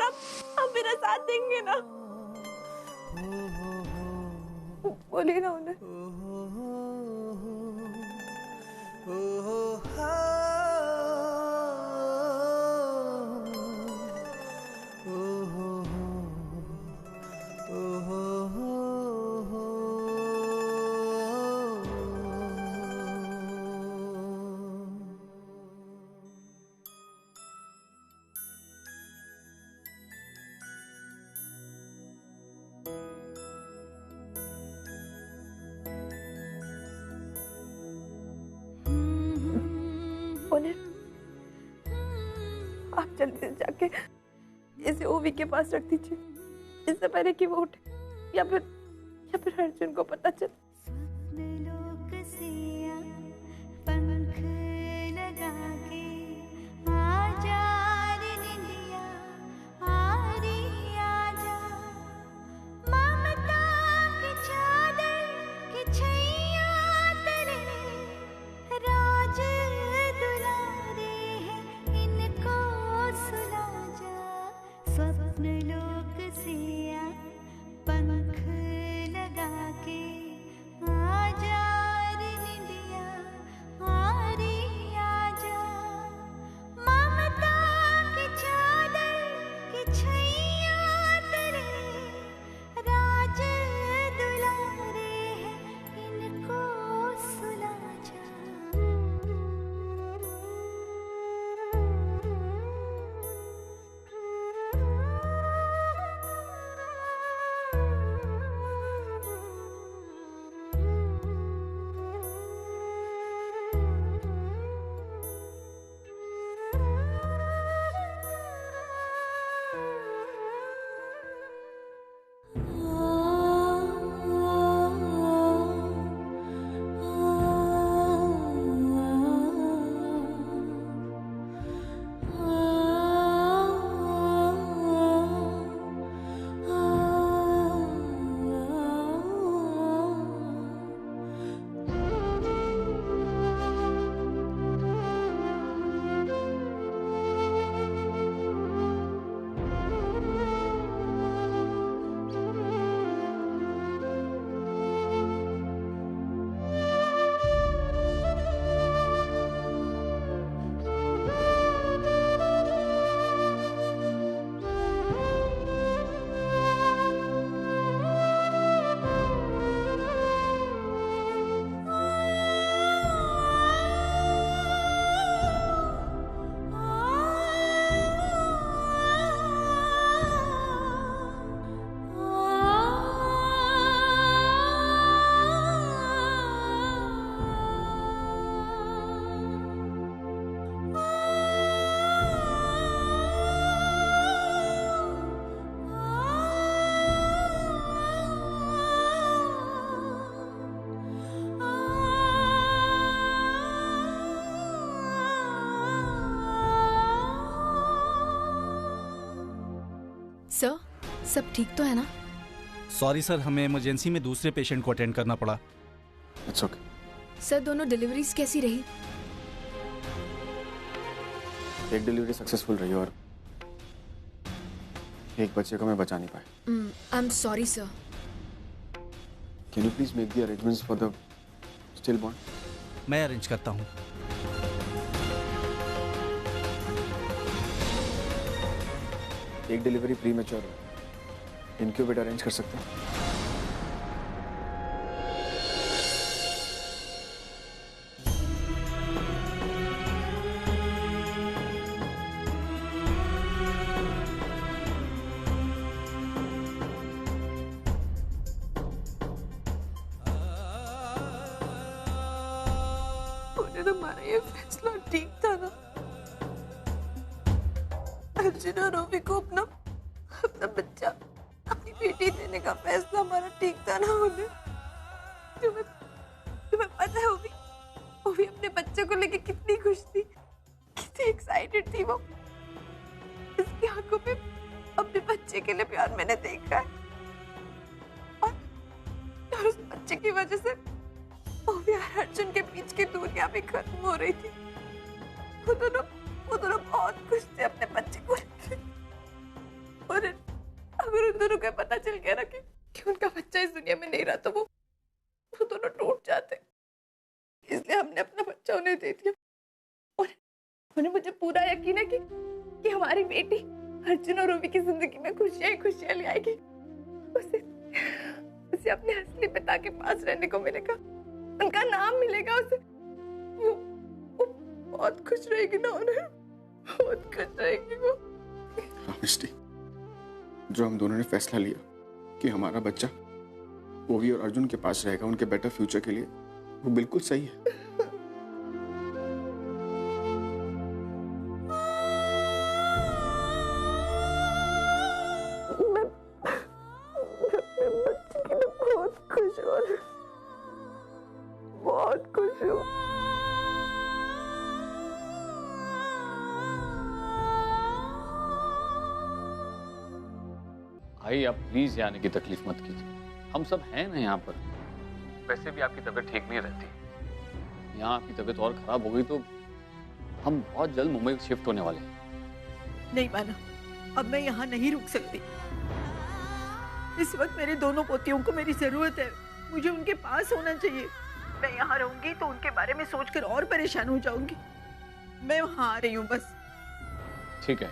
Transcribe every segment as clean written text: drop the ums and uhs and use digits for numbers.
और आप मेरा साथ देंगे ना? बोलिए ना उन्हें। आप जल्दी से जाके इसे ओवी के पास रख दीजिए, इससे पहले कि वो उठे या फिर अर्जुन को पता चले। सर, सब ठीक तो है ना? सॉरी सर, हमें इमरजेंसी में दूसरे पेशेंट को अटेंड करना पड़ा। It's okay. सर, दोनों डिलीवरीज कैसी रही? एक डिलीवरी सक्सेसफुल रही और एक बच्चे को मैं बचा नहीं पाया। I am sorry sir. Can you please make the arrangements for the still born? मैं अरेंज करता हूँ। एक delivery pre mature incubator arrange कर सकते हैं? हमारा ये फैसला ठीक था ना? अर्जुन और ओवी को अपना बच्चा, अपनी बेटी देने का फैसला हमारा ठीक था ना? उन्हें तुम्हें पता है ओवी अपने बच्चे को लेके कितनी खुश थी, कितनी एक्साइटेड थी वो। इसकी आंखों में अपने बच्चे के लिए प्यार मैंने देखा है और उस बच्चे की वजह से ओवी और अर्जुन के बीच की दूरियां भी खत्म हो रही थी। वो दोनों बहुत खुश थे अपने बच्चे को लेकर। को पता चल गया ना कि उनका बच्चा इस दुनिया में नहीं रहा तो वो दोनों टूट जाते। इसलिए हमने अपना बच्चा उन्हें दे दिया और उन्हें मुझे पूरा यकीन है कि हमारी बेटी अर्जुन और रूबी की जिंदगी में खुशियां ही खुशियां ले आएगी। उसे अपने असली पिता के पास रहने को मिलेगा, उनका नाम मिलेगा उसे। वो बहुत खुश रहेगी ना, उन्हें बहुत खुश रहेगी वो। मिस्टी, जो हम दोनों ने फैसला लिया कि हमारा बच्चा ओवी और अर्जुन के पास रहेगा उनके बेटर फ्यूचर के लिए, वो बिल्कुल सही है। मैं अपने बच्चे के लिए बहुत खुश हूँ, बहुत खुश हूँ। भाई आप प्लीज आने की तकलीफ मत कीजिए, हम सब हैं ना यहाँ पर। वैसे भी आपकी तबीयत ठीक नहीं रहती, यहाँ आपकी तबीयत और खराब हो गई तो हम बहुत जल्द मुंबई शिफ्ट होने वाले हैं। नहीं माना, अब मैं यहाँ नहीं रुक सकती। इस वक्त मेरे दोनों पोतियों को मेरी जरूरत है, मुझे उनके पास होना चाहिए। मैं यहाँ रहूंगी तो उनके बारे में सोचकर और परेशान हो जाऊंगी। मैं वहाँ आ रही हूँ बस। ठीक है,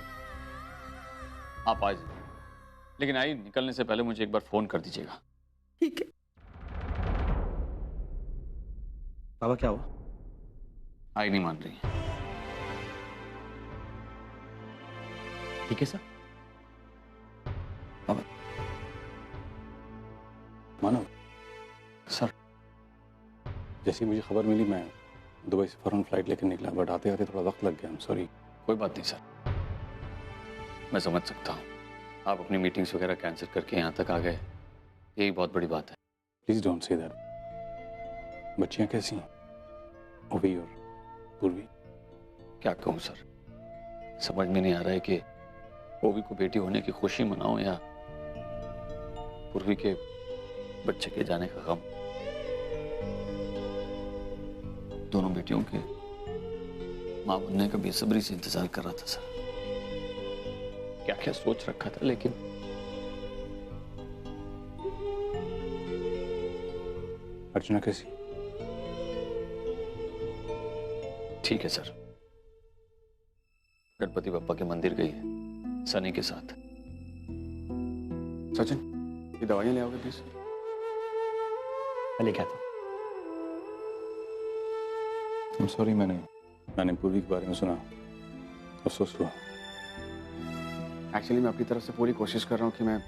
आप आ जाइए, लेकिन आई निकलने से पहले मुझे एक बार फोन कर दीजिएगा। ठीक है। बाबा क्या हुआ? आई नहीं मान रही। ठीक है सर। बाबा मानो, सर जैसी मुझे खबर मिली मैं दुबई से फौरन फ्लाइट लेकर निकला, बट आते आते थोड़ा वक्त लग गया। सॉरी। कोई बात नहीं सर, मैं समझ सकता हूँ। आप अपनी मीटिंग्स वगैरह कैंसिल करके यहाँ तक आ गए, यही बहुत बड़ी बात है। Please don't say that. बच्चियाँ कैसी हैं, ओवी और पूर्वी? क्या कहूँ सर, समझ में नहीं आ रहा है कि ओवी को बेटी होने की खुशी मनाऊं या पूर्वी के बच्चे के जाने का गम। दोनों बेटियों के मां बनने का बेसब्री से इंतजार कर रहा था सर। क्या क्या सोच रखा था, लेकिन अर्चना कैसी? ठीक है सर, गणपति बप्पा के मंदिर गई है सनी के साथ। सचिन, ये दवाइयाँ ले आओगे प्लीज? मैं लेके आता हूँ। I'm sorry, मैंने पूर्वी के बारे में सुना, अफसोस हुआ। एक्चुअली मैं अपनी तरफ से पूरी कोशिश कर रहा हूँ कि मैं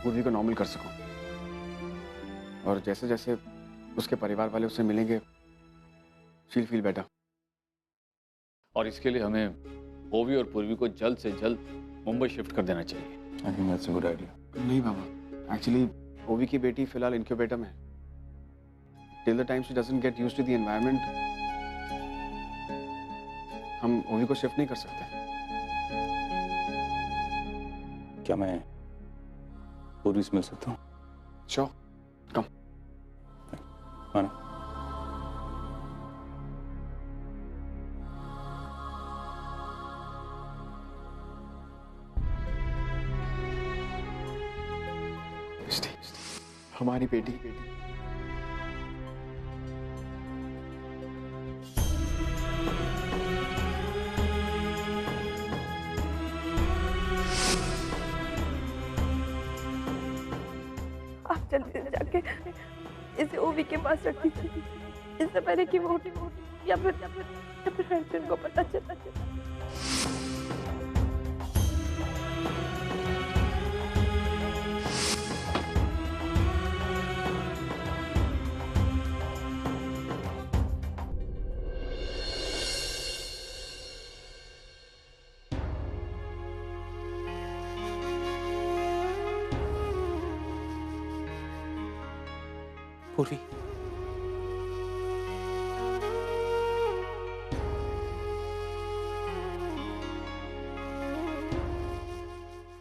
पूर्वी को नॉर्मल कर सकूं, और जैसे जैसे उसके परिवार वाले उससे मिलेंगे शील फील बेटर। और इसके लिए हमें ओवी और पूर्वी को जल्द से जल्द मुंबई शिफ्ट कर देना चाहिए। I think that's a good idea. नहीं बाबा, एक्चुअली ओवी की बेटी फिलहाल इनक्यूबेटर में है। Till the time she doesn't get used to the environment, हम ओवी को शिफ्ट नहीं कर सकते। क्या मैं पूर्वी से मिल सकता हूँ? श्योर, कम। मानो, हमारी बेटी आप जल्दी से जाके इसे ओवी के पास रख दीजिए, इससे पहले कि वो या फिर अर्जुन को पता चला। पूर्वी,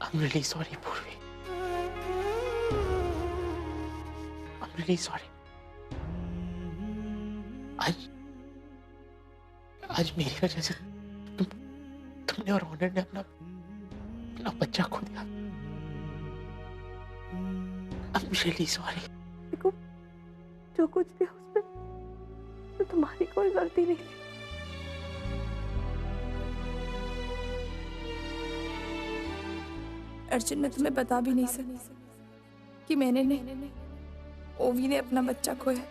I'm really sorry, पूर्वी। I'm really sorry। आज मेरी वजह से तुमने और ऑनर ने अपना बच्चा खो दिया। I'm really sorry. देखो, जो कुछ भी हो उसमें तो तुम्हारी कोई गलती नहीं थी। अर्जुन, मैं तुम्हें बता भी नहीं सकती कि मैंने नहीं, ओवी ने अपना बच्चा खोया।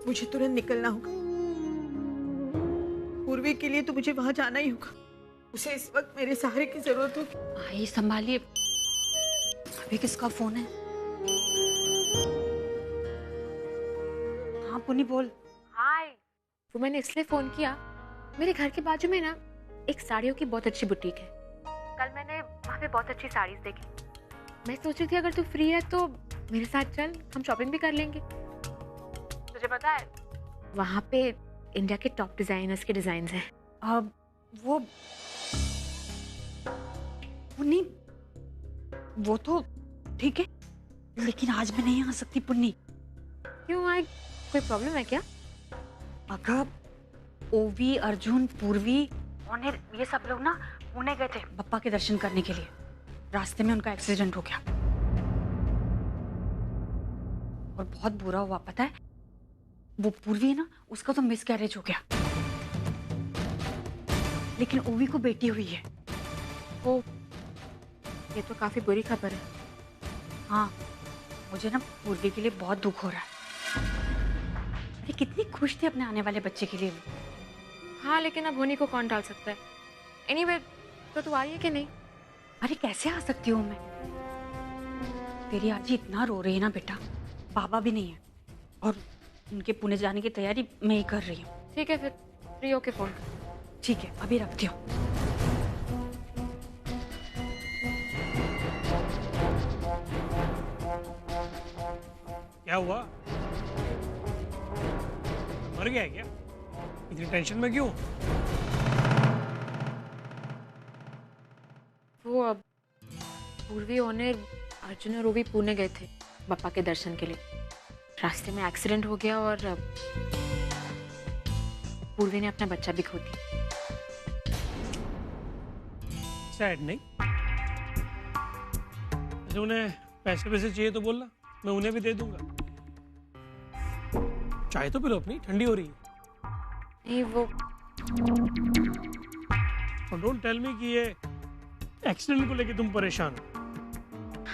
मुझे तुरंत निकलना होगा। पूर्वी के लिए तो मुझे वहां जाना ही होगा। उसे इस वक्त मेरे सहारे की जरूरत होगी। भाई संभालिए, अभी किसका फोन है? हाँ पुनी बोल। हाय, वो मैंने इसलिए फोन किया, मेरे घर के बाजू में ना एक साड़ियों की बहुत अच्छी बुटीक है। कल मैंने वहाँ पे बहुत अच्छी साड़ीज देखी। मैं सोच रही थी अगर तू फ्री है तो मेरे साथ चल, हम शॉपिंग भी कर लेंगे। तुझे पता है वहाँ पे इंडिया के टॉप डिजाइनर्स के डिजाइन हैं। अब वो पुन्नी, वो तो ठीक है, लेकिन आज मैं नहीं आ सकती पुन्नी। क्यों आए, कोई प्रॉब्लम है क्या? अगर ओवी, अर्जुन, पूर्वी और ये सब लोग ना पुणे गए थे बप्पा के दर्शन करने के लिए। रास्ते में उनका एक्सीडेंट हो गया और बहुत बुरा हुआ। पता है, वो पूर्वी है ना, उसका तो मिसकैरेज हो गया, लेकिन ओवी को बेटी हुई है। ओ, ये तो काफी बुरी खबर है। हाँ, मुझे ना पूर्वी के लिए बहुत दुख हो रहा है। अरे कितनी खुश थी अपने आने वाले बच्चे के लिए। हाँ, लेकिन अब होनी को कौन टाल सकता है। एनीवे, तो तू आई है कि नहीं? अरे कैसे आ सकती हूँ मैं? तेरी आजी इतना रो रही है ना बेटा, बाबा भी नहीं है और उनके पुणे जाने की तैयारी मैं ही कर रही हूँ। ठीक है, फिर फ्री होके फोन कर। ठीक है, अभी रखती हूँ। क्या हुआ, मर गया है क्या? इतनी टेंशन में क्यों? वो अब पूर्वी होने अर्जुन और ओवी पुणे गए थे बप्पा के दर्शन के लिए। रास्ते में एक्सीडेंट हो गया और पूर्वी ने अपना बच्चा भी खो दिया। सैड नहीं? अच्छा, उन्हें पैसे वैसे चाहिए तो बोलना, मैं उन्हें भी दे दूंगा। चाय तो पी लो अपनी, ठंडी हो रही है। नहीं, वो डोंट टेल मी कि ये एक्सीडेंट को लेके तुम परेशान हो।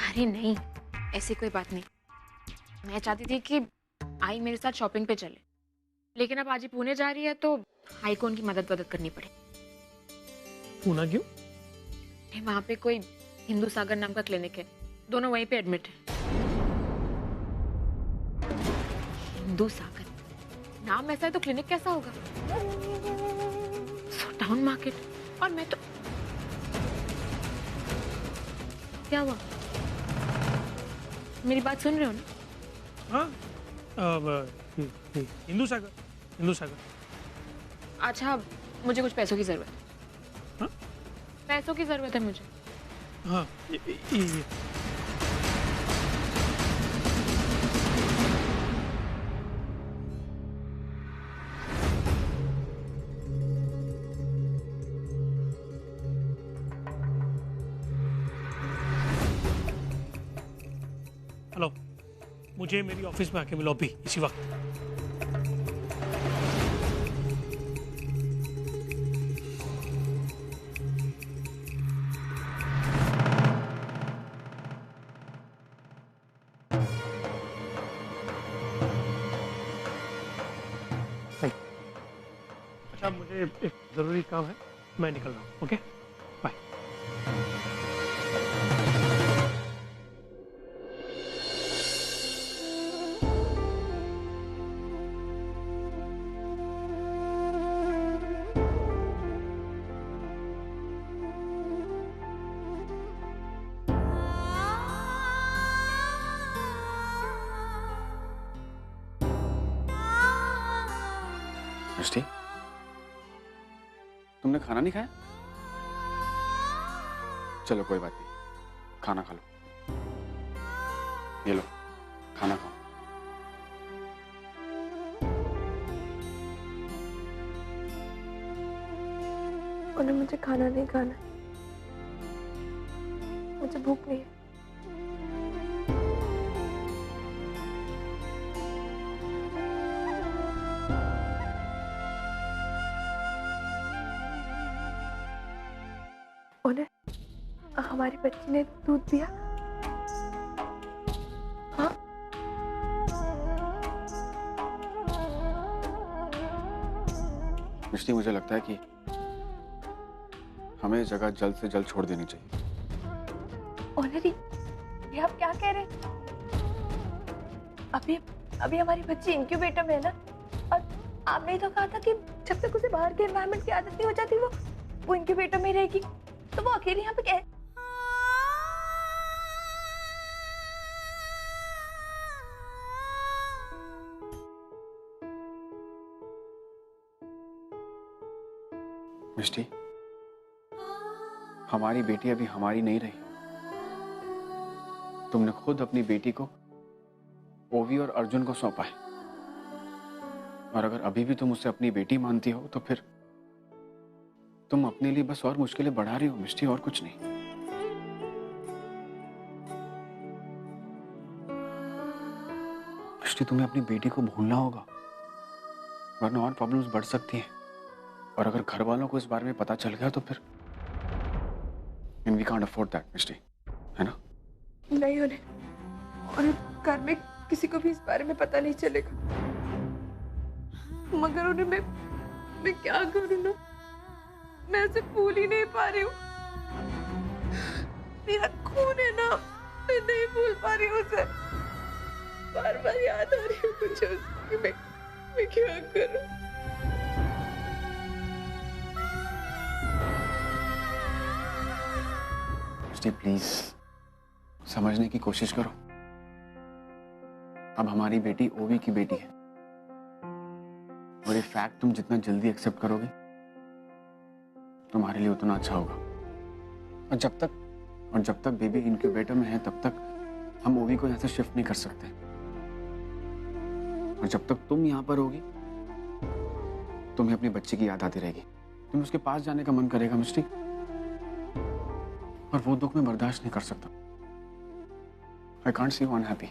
अरे नहीं, ऐसी कोई बात नहीं। मैं चाहती थी कि आई मेरे साथ शॉपिंग पे चले, लेकिन अब आज ही पुणे जा रही है तो आई को उनकी मदद करनी पड़े। पूना क्यों? वहाँ पे कोई हिंदू सागर नाम का क्लिनिक है, दोनों वहीं पे एडमिट है। हिंदू सागर नाम ऐसा है तो क्लिनिक कैसा होगा? Town market. और मैं तो, क्या हुआ? मेरी बात सुन रहे हो ना? हाँ, हिंदू सागर, हिंदू सागर। अच्छा, मुझे कुछ पैसों की जरूरत है। हाँ? पैसों की जरूरत है मुझे। हाँ, ये। हेलो, मुझे मेरी ऑफिस में आके मिलो अभी, इसी वक्त। अच्छा, मुझे एक जरूरी काम है, मैं निकल रहा हूँ। Okay, bye. मिष्टी, तुमने खाना नहीं खाया? चलो कोई बात नहीं, खाना खा लो। ये लो, खाना खाओ। उन्हें मुझे खाना नहीं खाना है, मुझे भूख नहीं है। उन्हें हमारी बच्ची ने दूध दिया? हाँ? मिष्टी, मुझे लगता है कि हमें जगह जल्द से जल्द छोड़ देनी चाहिए। ओनरी, ये आप क्या कह रहे हैं? अभी हमारी बच्ची इंक्यूबेटर में है ना, और आपने ही तो कहा था कि जब तक उसे बाहर के एनवायरनमेंट की आदत नहीं हो जाती वो इंक्यूबेटर में रहेगी, तो वो अकेली यहाँ पे क्या है? मिष्टी, हमारी बेटी अभी हमारी नहीं रही। तुमने खुद अपनी बेटी को ओवी और अर्जुन को सौंपा है, और अगर अभी भी तुम उसे अपनी बेटी मानती हो तो फिर तुम अपने लिए बस और मुश्किलें बढ़ा रही हो मिष्टी, और कुछ नहीं। मिष्टी, तुम्हें अपनी बेटी को भूलना होगा, वरना और प्रॉब्लम्स बढ़ सकती हैं। और अगर घर वालों को इस बारे में पता चल गया तो फिर वी कांट अफोर्ड दैट मिष्टी, है ना? नहीं, उन्हें घर में किसी को भी इस बारे में पता नहीं चलेगा। मगर उन्हें मैं क्या करूं ना, मैं उसे भूल ही नहीं पा रही हूँ। मेरा खून है ना, मैं नहीं भूल पा रही हूँ उसे। बार बार याद आ रही है मुझे उसकी। मैं क्या करूं? प्लीज समझने की कोशिश करो। अब हमारी बेटी ओवी की बेटी है, और ये फैक्ट तुम जितना जल्दी एक्सेप्ट करोगे तुम्हारे लिए उतना अच्छा होगा। और जब तक बेबी इनक्यूबेटर में है तब तक हम ओवी को यहाँ से शिफ्ट नहीं कर सकते। और जब तक तुम यहाँ पर होगी तुम्हें अपने बच्चे की याद आती रहेगी, तुम्हें उसके पास जाने का मन करेगा मिष्टी, और वो दुख मैं बर्दाश्त नहीं कर सकता। I can't see you unhappy.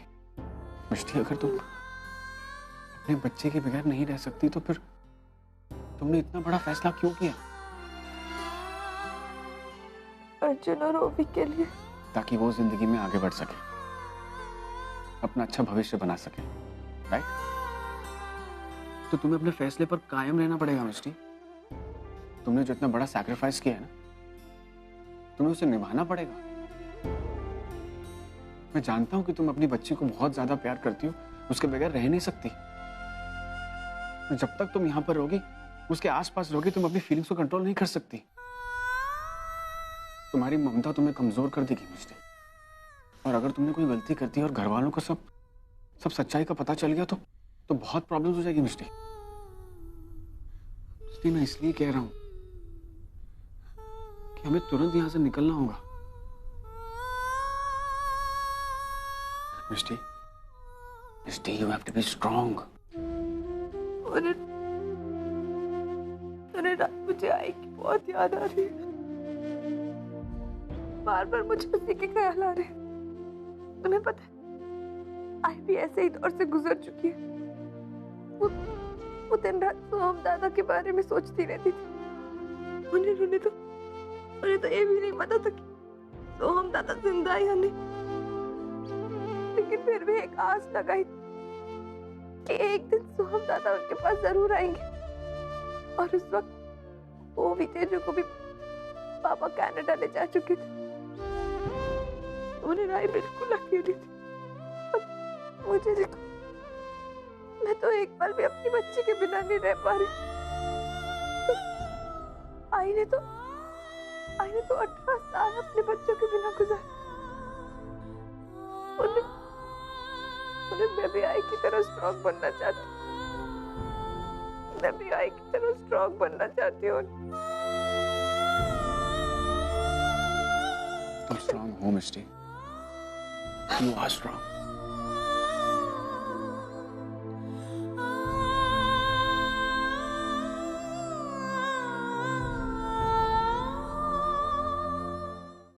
मिष्टी, अगर तुम अपने बच्चे के बगैर नहीं रह सकती तो फिर तुमने इतना बड़ा फैसला क्यों किया? अर्जुन और ओवी के लिए। ताकि वो जिंदगी में आगे बढ़ सके, अपना अच्छा भविष्य बना सके, राइट? तो तुम्हें अपने फैसले पर कायम रहना पड़ेगा मिष्टी। तुमने जो इतना बड़ा सैक्रिफाइस किया है ना, तुम्हें उसे निभाना पड़ेगा। मैं जानता हूं कि तुम अपनी बच्ची को बहुत ज्यादा प्यार करती हो, उसके बगैर रह नहीं सकती। जब तक तुम यहां पर रहोगी, उसके आसपास रहोगी, तुम अपनी फीलिंग्स को कंट्रोल नहीं कर सकती। तुम्हारी ममता तुम्हें कमजोर कर देगी मिष्टी। और अगर तुमने कोई गलती कर दी और घर वालों को सब सच्चाई का पता चल गया तो बहुत प्रॉब्लम्स हो जाएगी मिष्टी। मैं इसलिए कह रहा हूं कि हमें तुरंत यहां से निकलना होगा। मिष्टी, you have to be strong. अरे रात मुझे आई की बहुत याद आ रही है। बार बार मुझे उसी के ख्याल आ रहे हैं। तुम्हें पता है, आई भी ऐसे ही दौर से गुजर चुकी है। वो दिन रात सोहम दादा के बारे में सोचती रहती थी। उन्हें तो ये भी नहीं पता था कि सोहम दादा जिंदा है या नहीं। लेकिन फिर भी एक आस लगाई कि एक दिन सोहम दादा उनके पास जरूर आएंगे। और उस वक्त वो भी तेजू को भी पापा कनाडा ले जा चुके थे। उन्हें राय बिल्कुल अकेली थी। मुझे देखो, मैं तो एक पल भी अपनी बच्ची के बिना नहीं रह पा रही। आई ने तो 18 साल अपने बच्चों के बिना गुजारे। उन्हें मैं भी आई की तरह स्ट्रॉन्ग बनना चाहती। मैं भी आई की तरह स्ट्रांग बनना चाहती हूँ। तुम स्ट्रांग हो मिस्टी, यू आर स्ट्रांग।